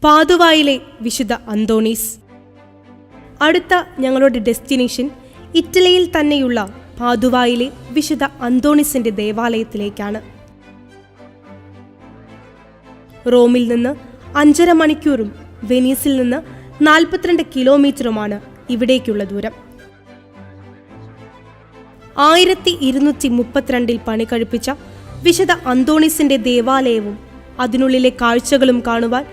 പാതുവായിലെ വിശുദ്ധ അന്തോണീസ്. അടുത്ത ഞങ്ങളുടെ ഡെസ്റ്റിനേഷൻ ഇറ്റലിയിൽ തന്നെയുള്ള പാതുവായിലെ വിശുദ്ധ അന്തോണീസിന്റെ ദേവാലയത്തിലേക്കാണ്. റോമിൽ നിന്ന് 5.5 മണിക്കൂറും വെനീസിൽ നിന്ന് 42 കിലോമീറ്ററുമാണ് ഇവിടേക്കുള്ള ദൂരം. 1232 പണി കഴിപ്പിച്ച വിശുദ്ധ അന്തോണീസിന്റെ ദേവാലയവും അതിനുള്ളിലെ കാഴ്ചകളും കാണുവാൻ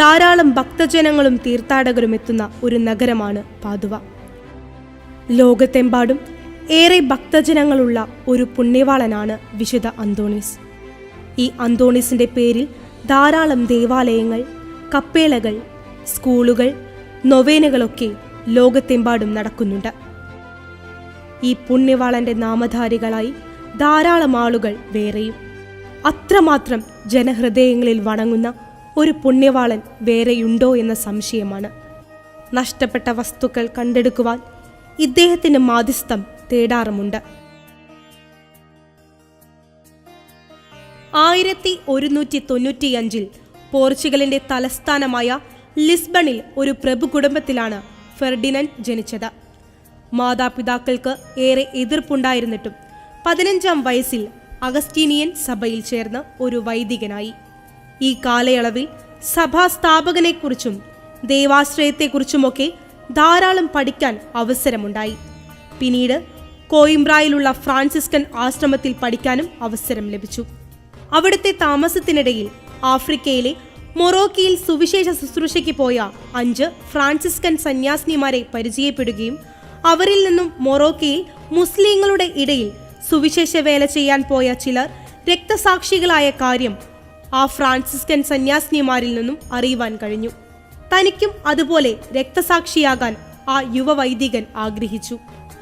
ധാരാളം ഭക്തജനങ്ങളും തീർത്ഥാടകരും എത്തുന്ന ഒരു നഗരമാണ് പാതുവ. ലോകത്തെമ്പാടും ഏറെ ഭക്തജനങ്ങളുള്ള ഒരു പുണ്യവാളനാണ് വിശുദ്ധ അന്തോണീസ്. ഈ അന്തോണീസിന്റെ പേരിൽ ധാരാളം ദേവാലയങ്ങൾ, കപ്പേളകൾ, സ്കൂളുകൾ, നൊവേനകളൊക്കെ ലോകത്തെമ്പാടും നടക്കുന്നുണ്ട്. ഈ പുണ്യവാളന്റെ നാമധാരികളായി ധാരാളം ആളുകൾ വേറെയും. അത്രമാത്രം ജനഹൃദയങ്ങളിൽ വണങ്ങുന്ന ഒരു പുണ്യവാളൻ വേറെയുണ്ടോ എന്ന സംശയമാണ്. നഷ്ടപ്പെട്ട വസ്തുക്കൾ കണ്ടെടുക്കുവാൻ ഇദ്ദേഹത്തിന്റെ മാധ്യസ്ഥം തേടാറുമുണ്ട്. 1195 പോർച്ചുഗലിന്റെ തലസ്ഥാനമായ ലിസ്ബണിൽ ഒരു പ്രഭു കുടുംബത്തിലാണ് ഫെർഡിനൻഡ് ജനിച്ചത്. മാതാപിതാക്കൾക്ക് ഏറെ എതിർപ്പുണ്ടായിരുന്നിട്ടും 15-ാം വയസ്സിൽ അഗസ്റ്റീനിയൻ സഭയിൽ ചേർന്ന് ഒരു വൈദികനായി. ഈ കാലയളവിൽ സഭാസ്ഥാപകനെക്കുറിച്ചും ദൈവാശ്രയത്തെക്കുറിച്ചുമൊക്കെ ധാരാളം പഠിക്കാൻ അവസരമുണ്ടായി. പിന്നീട് കോയിംബ്രായിലുള്ള ഫ്രാൻസിസ്കൻ ആശ്രമത്തിൽ പഠിക്കാനും അവസരം ലഭിച്ചു. അവിടുത്തെ താമസത്തിനിടയിൽ ആഫ്രിക്കയിലെ മൊറോക്കയിൽ സുവിശേഷ ശുശ്രൂഷയ്ക്ക് പോയ 5 ഫ്രാൻസിസ്കൻ സന്യാസിനിമാരെ പരിചയപ്പെടുകയും അവരിൽ നിന്നും മൊറോക്കയിൽ മുസ്ലിങ്ങളുടെ ഇടയിൽ സുവിശേഷ വേല ചെയ്യാൻ പോയ ചിലർ രക്തസാക്ഷികളായ കാര്യം ആ ഫ്രാൻസിസ്കൻ സന്യാസിനിമാരിൽ നിന്നും അറിയുവാൻ കഴിഞ്ഞു. തനിക്കും അതുപോലെ രക്തസാക്ഷിയാകാൻ ആ യുവവൈദികൻ ആഗ്രഹിച്ചു.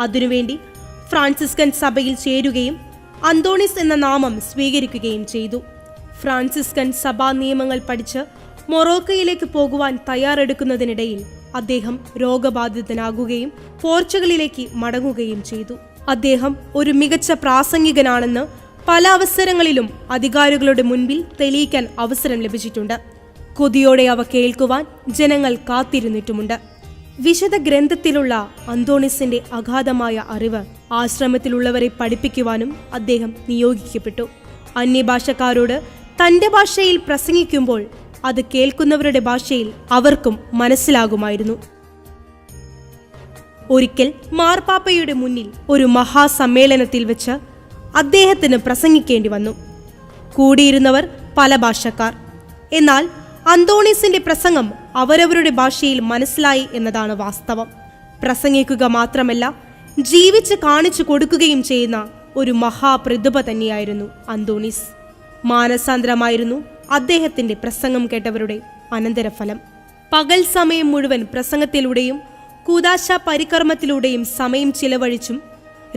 അതിനുവേണ്ടി ഫ്രാൻസിസ്കൻ സഭയിൽ ചേരുകയും അന്തോണീസ് എന്ന നാമം സ്വീകരിക്കുകയും ചെയ്തു. ഫ്രാൻസിസ്കൻ സഭാ നിയമങ്ങൾ പഠിച്ച് മൊറോക്കയിലേക്ക് പോകുവാൻ തയ്യാറെടുക്കുന്നതിനിടയിൽ അദ്ദേഹം രോഗബാധിതനാകുകയും പോർച്ചുഗലിലേക്ക് മടങ്ങുകയും ചെയ്തു. അദ്ദേഹം ഒരു മികച്ച പ്രാസംഗികനാണെന്ന് പല അവസരങ്ങളിലും അധികാരികളുടെ മുൻപിൽ തെളിയിക്കാൻ അവസരം ലഭിച്ചിട്ടുണ്ട്. കൊതിയോടെ അവ കേൾക്കുവാൻ ജനങ്ങൾ കാത്തിരുന്നിട്ടുമുണ്ട്. വിശുദ്ധ ഗ്രന്ഥത്തിലുള്ള അന്തോണീസിന്റെ അഗാധമായ അറിവ് ആശ്രമത്തിലുള്ളവരെ പഠിപ്പിക്കുവാനും അദ്ദേഹം നിയോഗിക്കപ്പെട്ടു. അന്യഭാഷക്കാരോട് തന്റെ ഭാഷയിൽ പ്രസംഗിക്കുമ്പോൾ അത് കേൾക്കുന്നവരുടെ ഭാഷയിൽ അവർക്കും മനസ്സിലാകുമായിരുന്നു. ഒരിക്കൽ മാർപ്പാപ്പയുടെ മുന്നിൽ ഒരു മഹാസമ്മേളനത്തിൽ വെച്ച് അദ്ദേഹത്തിന് പ്രസംഗിക്കേണ്ടി വന്നു. കൂടിയിരുന്നവർ പല ഭാഷക്കാർ. എന്നാൽ അന്തോണീസിന്റെ പ്രസംഗം അവരവരുടെ ഭാഷയിൽ മനസ്സിലായി എന്നതാണ് വാസ്തവം. പ്രസംഗിക്കുക മാത്രമല്ല, ജീവിച്ച് കാണിച്ചു കൊടുക്കുകയും ചെയ്യുന്ന ഒരു മഹാപ്രതിഭ തന്നെയായിരുന്നു അന്തോണീസ്. മാനസാന്തരമായിരുന്നു അദ്ദേഹത്തിന്റെ പ്രസംഗം കേട്ടവരുടെ അനന്തരഫലം. പകൽ സമയം മുഴുവൻ പ്രസംഗത്തിലൂടെയും കൂദാശ പരികർമ്മത്തിലൂടെയും സമയം ചിലവഴിച്ചും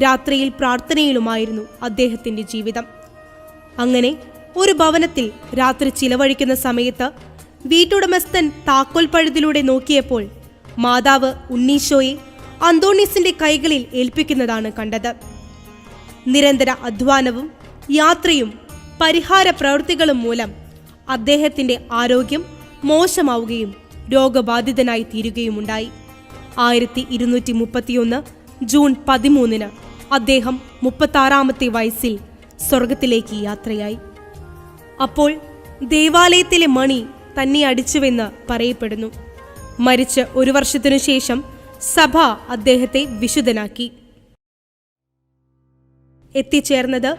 രാത്രിയിൽ പ്രാർത്ഥനയിലുമായിരുന്നു അദ്ദേഹത്തിന്റെ ജീവിതം. അങ്ങനെ ഒരു ഭവനത്തിൽ രാത്രി ചിലവഴിക്കുന്ന സമയത്ത് വീട്ടുടമസ്ഥൻ താക്കോൽ പഴുതിലൂടെ നോക്കിയപ്പോൾ മാതാവ് ഉണ്ണീശോയെ അന്തോണീസിന്റെ കൈകളിൽ ഏൽപ്പിക്കുന്നതാണ് കണ്ടത്. നിരന്തര അധ്വാനവും യാത്രയും പരിഹാര പ്രവൃത്തികളും മൂലം അദ്ദേഹത്തിന്റെ ആരോഗ്യം മോശമാവുകയും രോഗബാധിതനായി തീരുകയുമുണ്ടായി. 1231 ജൂൺ 13 അദ്ദേഹം 36-ാമത്തെ വയസ്സിൽ സ്വർഗത്തിലേക്ക് യാത്രയായി. അപ്പോൾ ദേവാലയത്തിലെ മണി തന്നെ അടിച്ചുവെന്ന് പറയപ്പെടുന്നു. മരിച്ച് 1 വർഷത്തിനു ശേഷം സഭ അദ്ദേഹത്തെ വിശുദ്ധനാക്കി. എത്തിച്ചേർന്നത്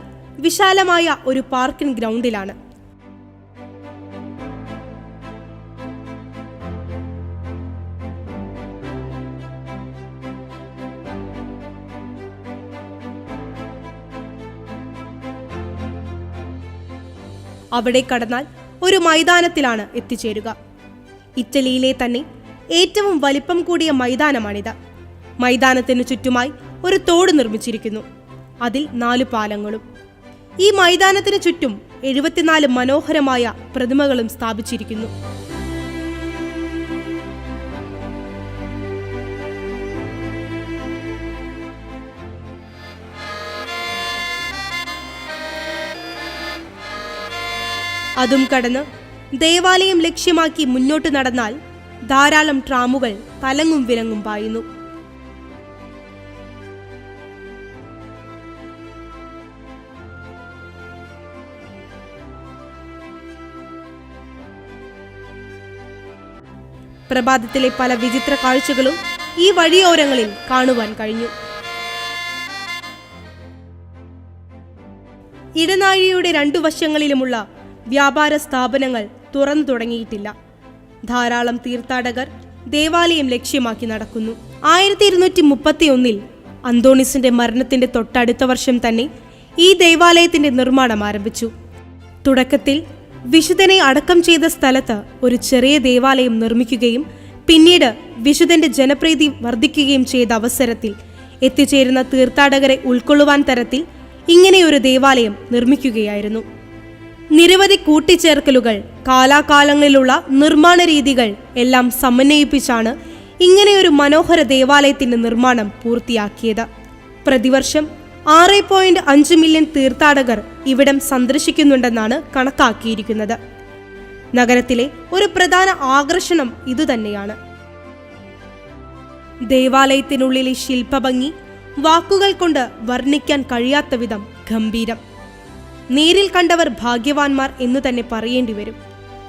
വിശാലമായ ഒരു പാർക്കിംഗ് ഗ്രൗണ്ടിലാണ്. അവിടെ കടന്നാൽ ഒരു മൈതാനത്തിലാണ് എത്തിച്ചേരുക. ഇറ്റലിയിലെ തന്നെ ഏറ്റവും വലിപ്പം കൂടിയ മൈതാനമാണിത്. മൈതാനത്തിനു ചുറ്റുമായി ഒരു തോട് നിർമ്മിച്ചിരിക്കുന്നു. അതിൽ 4 പാലങ്ങളും. ഈ മൈതാനത്തിനു ചുറ്റും 74 മനോഹരമായ പ്രതിമകളും സ്ഥാപിച്ചിരിക്കുന്നു. അതും കടന്ന് ദേവാലയം ലക്ഷ്യമാക്കി മുന്നോട്ട് നടന്നാൽ ധാരാളം ട്രാമുകൾ തലങ്ങും വിലങ്ങും പായുന്നു. പ്രഭാതത്തിലെ പല വിചിത്ര കാഴ്ചകളും ഈ വഴിയോരങ്ങളിൽ കാണുവാൻ കഴിഞ്ഞു. ഇടനാഴിയുടെ രണ്ടു വശങ്ങളിലുമുള്ള വ്യാപാര സ്ഥാപനങ്ങൾ തുറന്നു തുടങ്ങിയിട്ടില്ല. ധാരാളം തീർത്ഥാടകർ ദേവാലയം ലക്ഷ്യമാക്കി നടക്കുന്നു. 1231 അന്തോണീസിന്റെ മരണത്തിന്റെ തൊട്ടടുത്ത വർഷം തന്നെ ഈ ദേവാലയത്തിന്റെ നിർമ്മാണം ആരംഭിച്ചു. തുടക്കത്തിൽ വിശുദ്ധനെ അടക്കം ചെയ്ത സ്ഥലത്ത് ഒരു ചെറിയ ദേവാലയം നിർമ്മിക്കുകയും പിന്നീട് വിശുദ്ധന്റെ ജനപ്രീതി വർദ്ധിക്കുകയും ചെയ്ത അവസരത്തിൽ എത്തിച്ചേരുന്ന തീർത്ഥാടകരെ ഉൾക്കൊള്ളുവാൻ തരത്തിൽ ഇങ്ങനെയൊരു ദേവാലയം നിർമ്മിക്കുകയായിരുന്നു. നിരവധി കൂട്ടിച്ചേർക്കലുകൾ, കാലാകാലങ്ങളിലുള്ള നിർമ്മാണ രീതികൾ എല്ലാം സമന്വയിപ്പിച്ചാണ് ഇങ്ങനെയൊരു മനോഹര ദേവാലയത്തിന്റെ നിർമ്മാണം പൂർത്തിയാക്കിയത്. പ്രതിവർഷം 6.5 മില്യൺ തീർത്ഥാടകർ ഇവിടം സന്ദർശിക്കുന്നുണ്ടെന്നാണ് കണക്കാക്കിയിരിക്കുന്നത്. നഗരത്തിലെ ഒരു പ്രധാന ആകർഷണം ഇതുതന്നെയാണ്. ദേവാലയത്തിനുള്ളിലെ ശില്പഭംഗി വാക്കുകൾ കൊണ്ട് വർണ്ണിക്കാൻ കഴിയാത്ത വിധം ഗംഭീരം. നേരിൽ കണ്ടവർ ഭാഗ്യവാന്മാർ എന്നു തന്നെ പറയേണ്ടി വരും.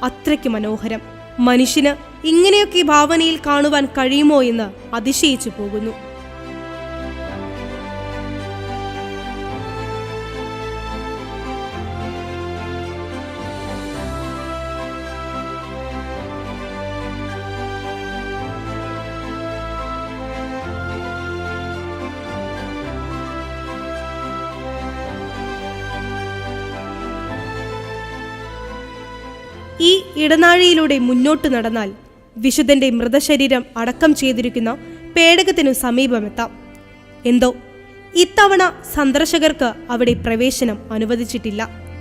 അത്രയ്ക്ക് മനോഹരം. മനുഷ്യന് ഇങ്ങനെയൊക്കെ ഭാവനയിൽ കാണുവാൻ കഴിയുമോ എന്ന് അതിശയിച്ചു പോകുന്നു. ഈ ഇടനാഴിയിലൂടെ മുന്നോട്ട് നടന്നാൽ വിശുദ്ധന്റെ മൃതശരീരം അടക്കം ചെയ്തിരിക്കുന്ന പേടകത്തിനു സമീപമെത്താം. എന്തോ ഇത്തവണ സന്ദർശകർക്ക് അവിടെ പ്രവേശനം അനുവദിച്ചിട്ടില്ല.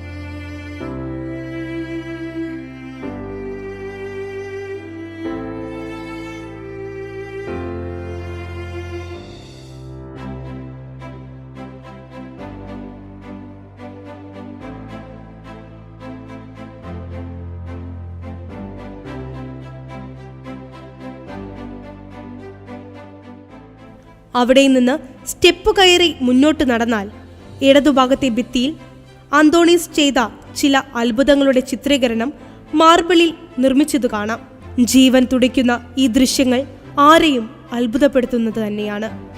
അവിടെ നിന്ന് സ്റ്റെപ്പ് കയറി മുന്നോട്ട് നടന്നാൽ ഇടതുഭാഗത്തെ ഭിത്തിയിൽ അന്തോണീസ് ചെയ്ത ചില അത്ഭുതങ്ങളുടെ ചിത്രീകരണം മാർബിളിൽ നിർമ്മിച്ചതു കാണാം. ജീവൻ തുടിക്കുന്ന ഈ ദൃശ്യങ്ങൾ ആരെയും അത്ഭുതപ്പെടുത്തുന്നത് തന്നെയാണ്.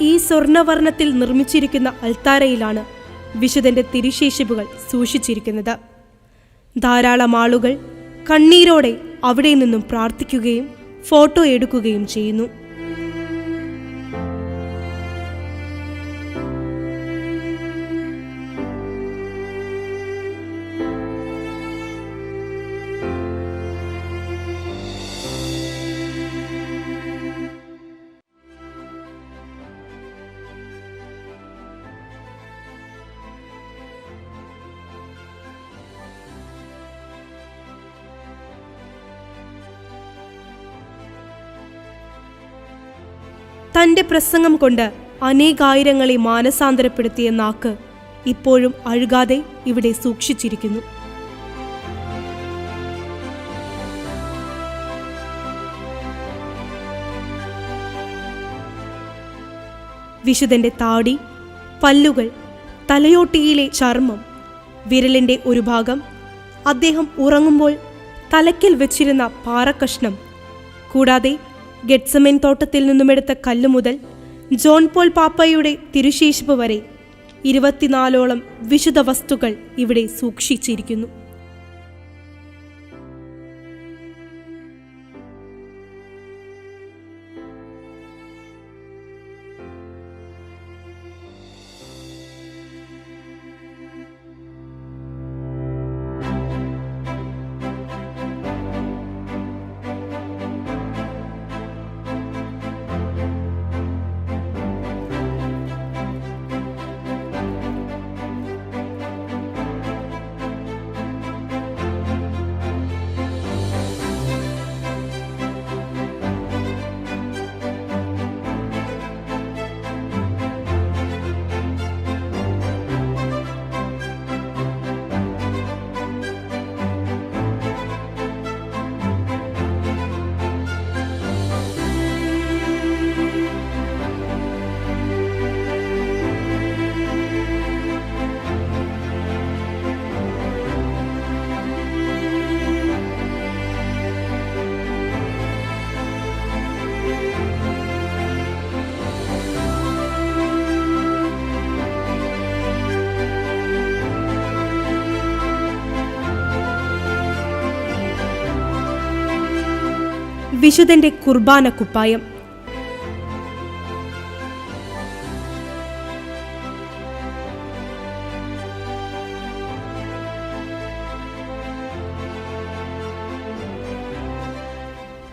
ഈ സ്വർണവർണ്ണത്തിൽ നിർമ്മിച്ചിരിക്കുന്ന അൾത്താരയിലാണ് വിശുദ്ധന്റെ തിരുശേഷിപ്പുകൾ സൂക്ഷിച്ചിരിക്കുന്നത്. ധാരാളം ആളുകൾ കണ്ണീരോടെ അവിടെ നിന്നും പ്രാർത്ഥിക്കുകയും ഫോട്ടോ എടുക്കുകയും ചെയ്യുന്നു. തന്റെ പ്രസംഗം കൊണ്ട് അനേകായിരങ്ങളെ മാനസാന്തരപ്പെടുത്തിയ നാക്ക് ഇപ്പോഴും അഴുകാതെ ഇവിടെ സൂക്ഷിച്ചിരിക്കുന്നു. വിശുദ്ധന്റെ താടി, പല്ലുകൾ, തലയോട്ടിയിലെ ചർമ്മം, വിരലിന്റെ ഒരു ഭാഗം, അദ്ദേഹം ഉറങ്ങുമ്പോൾ തലയ്ക്കൽ വെച്ചിരുന്ന പാറക്കഷ്ണം, കൂടാതെ ഗെറ്റ്സമേൻ തോട്ടത്തിൽ നിന്നുമെടുത്ത കല്ല് മുതൽ ജോൺ പോൾ പാപ്പയുടെ തിരുശേഷിപ്പ് വരെ 24ഓളം വിശുദ്ധ വസ്തുക്കൾ ഇവിടെ സൂക്ഷിച്ചിരിക്കുന്നു. വിശുദ്ധന്റെ കുർബാന കുപ്പായം.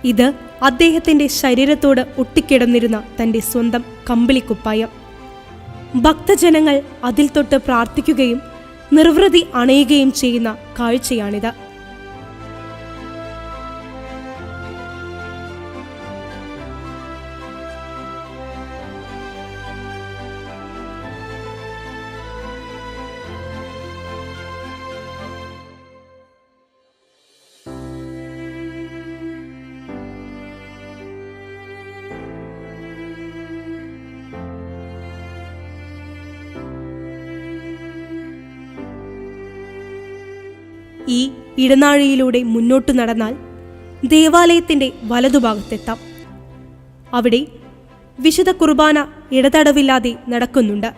ഇത് അദ്ദേഹത്തിന്റെ ശരീരത്തോട് ഒട്ടിക്കിടന്നിരുന്ന തന്റെ സ്വന്തം കമ്പിളിക്കുപ്പായം. ഭക്തജനങ്ങൾ അതിൽ തൊട്ട് പ്രാർത്ഥിക്കുകയും നിർവൃതി അണയുകയും ചെയ്യുന്ന കാഴ്ചയാണിത്. ഈ ഇടനാഴിയിലൂടെ മുന്നോട്ടു നടന്നാൽ ദേവാലയത്തിന്റെ വലതുഭാഗത്തെത്താം. അവിടെ വിശുദ്ധ കുർബാന ഇടതടവില്ലാതെ നടക്കുന്നുണ്ട്.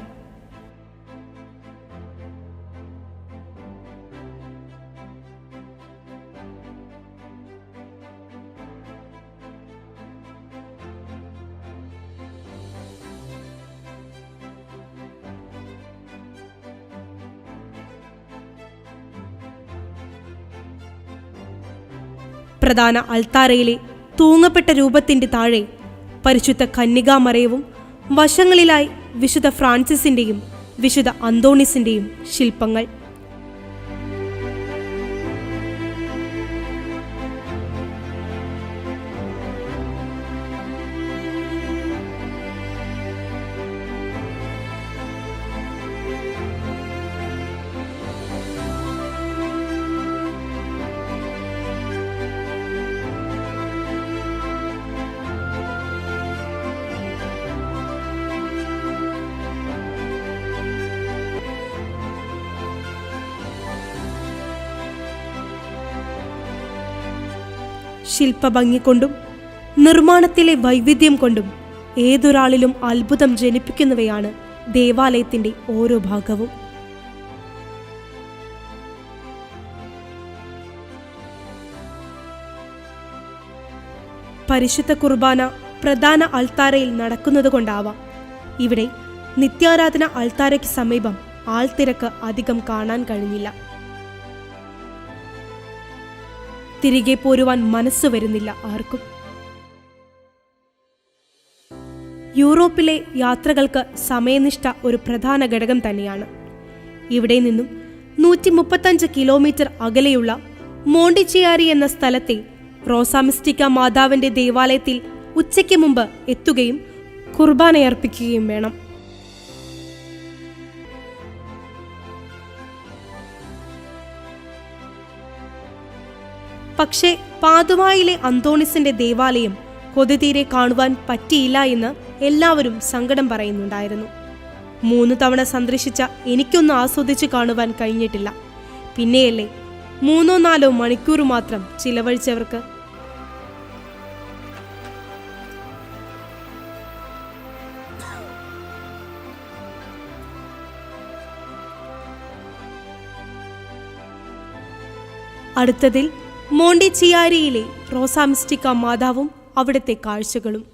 പ്രധാന അൾത്താരയിലെ തൂങ്ങപ്പെട്ട രൂപത്തിന്റെ താഴെ പരിശുദ്ധ കന്യകാമറിയവും വശങ്ങളിലായി വിശുദ്ധ ഫ്രാൻസിസിന്റെയും വിശുദ്ധ അന്തോണീസിന്റെയും ശില്പങ്ങൾ. ശില്പഭംഗി കൊണ്ടും നിർമ്മാണത്തിലെ വൈവിധ്യം കൊണ്ടും ഏതൊരാളിലും അത്ഭുതം ജനിപ്പിക്കുന്നവയാണ് ദേവാലയത്തിന്റെ ഓരോ ഭാഗവും. പരിശുദ്ധ കുർബാന പ്രധാന അൾത്താരയിൽ നടക്കുന്നതുകൊണ്ടാവാം ഇവിടെ നിത്യാരാധന അൾത്താരയ്ക്ക് സമീപം ആൾത്തിരക്ക് അധികം കാണാൻ കഴിഞ്ഞില്ല. തിരികെ പോരുവാൻ മനസ്സു വരുന്നില്ല ആർക്കും. യൂറോപ്പിലെ യാത്രകൾക്ക് സമയനിഷ്ഠ ഒരു പ്രധാന ഘടകം തന്നെയാണ്. ഇവിടെ നിന്നും 135 കിലോമീറ്റർ അകലെയുള്ള മോണ്ടിച്ചിയാരി എന്ന സ്ഥലത്തെ റോസാമിസ്റ്റിക്ക മാതാവിന്റെ ദേവാലയത്തിൽ ഉച്ചയ്ക്ക് മുമ്പ് എത്തുകയും കുർബാനയർപ്പിക്കുകയും വേണം. പക്ഷേ പാതുവായിലെ അന്തോണിസിന്റെ ദേവാലയം കൊതിതീരെ കാണുവാൻ പറ്റിയില്ല എന്ന് എല്ലാവരും സങ്കടം പറയുന്നുണ്ടായിരുന്നു. 3 തവണ സന്ദർശിച്ച എനിക്കൊന്നും ആസ്വദിച്ച് കാണുവാൻ കഴിഞ്ഞിട്ടില്ല. പിന്നെയല്ലേ 3-4 മണിക്കൂർ മാത്രം ചിലവഴിച്ചവർക്ക്. അടുത്തതിൽ മോണ്ടിച്ചിയാരിയിലെ റോസാ മിസ്റ്റിക്ക മാതാവും അവിടുത്തെ കാഴ്ചകളും.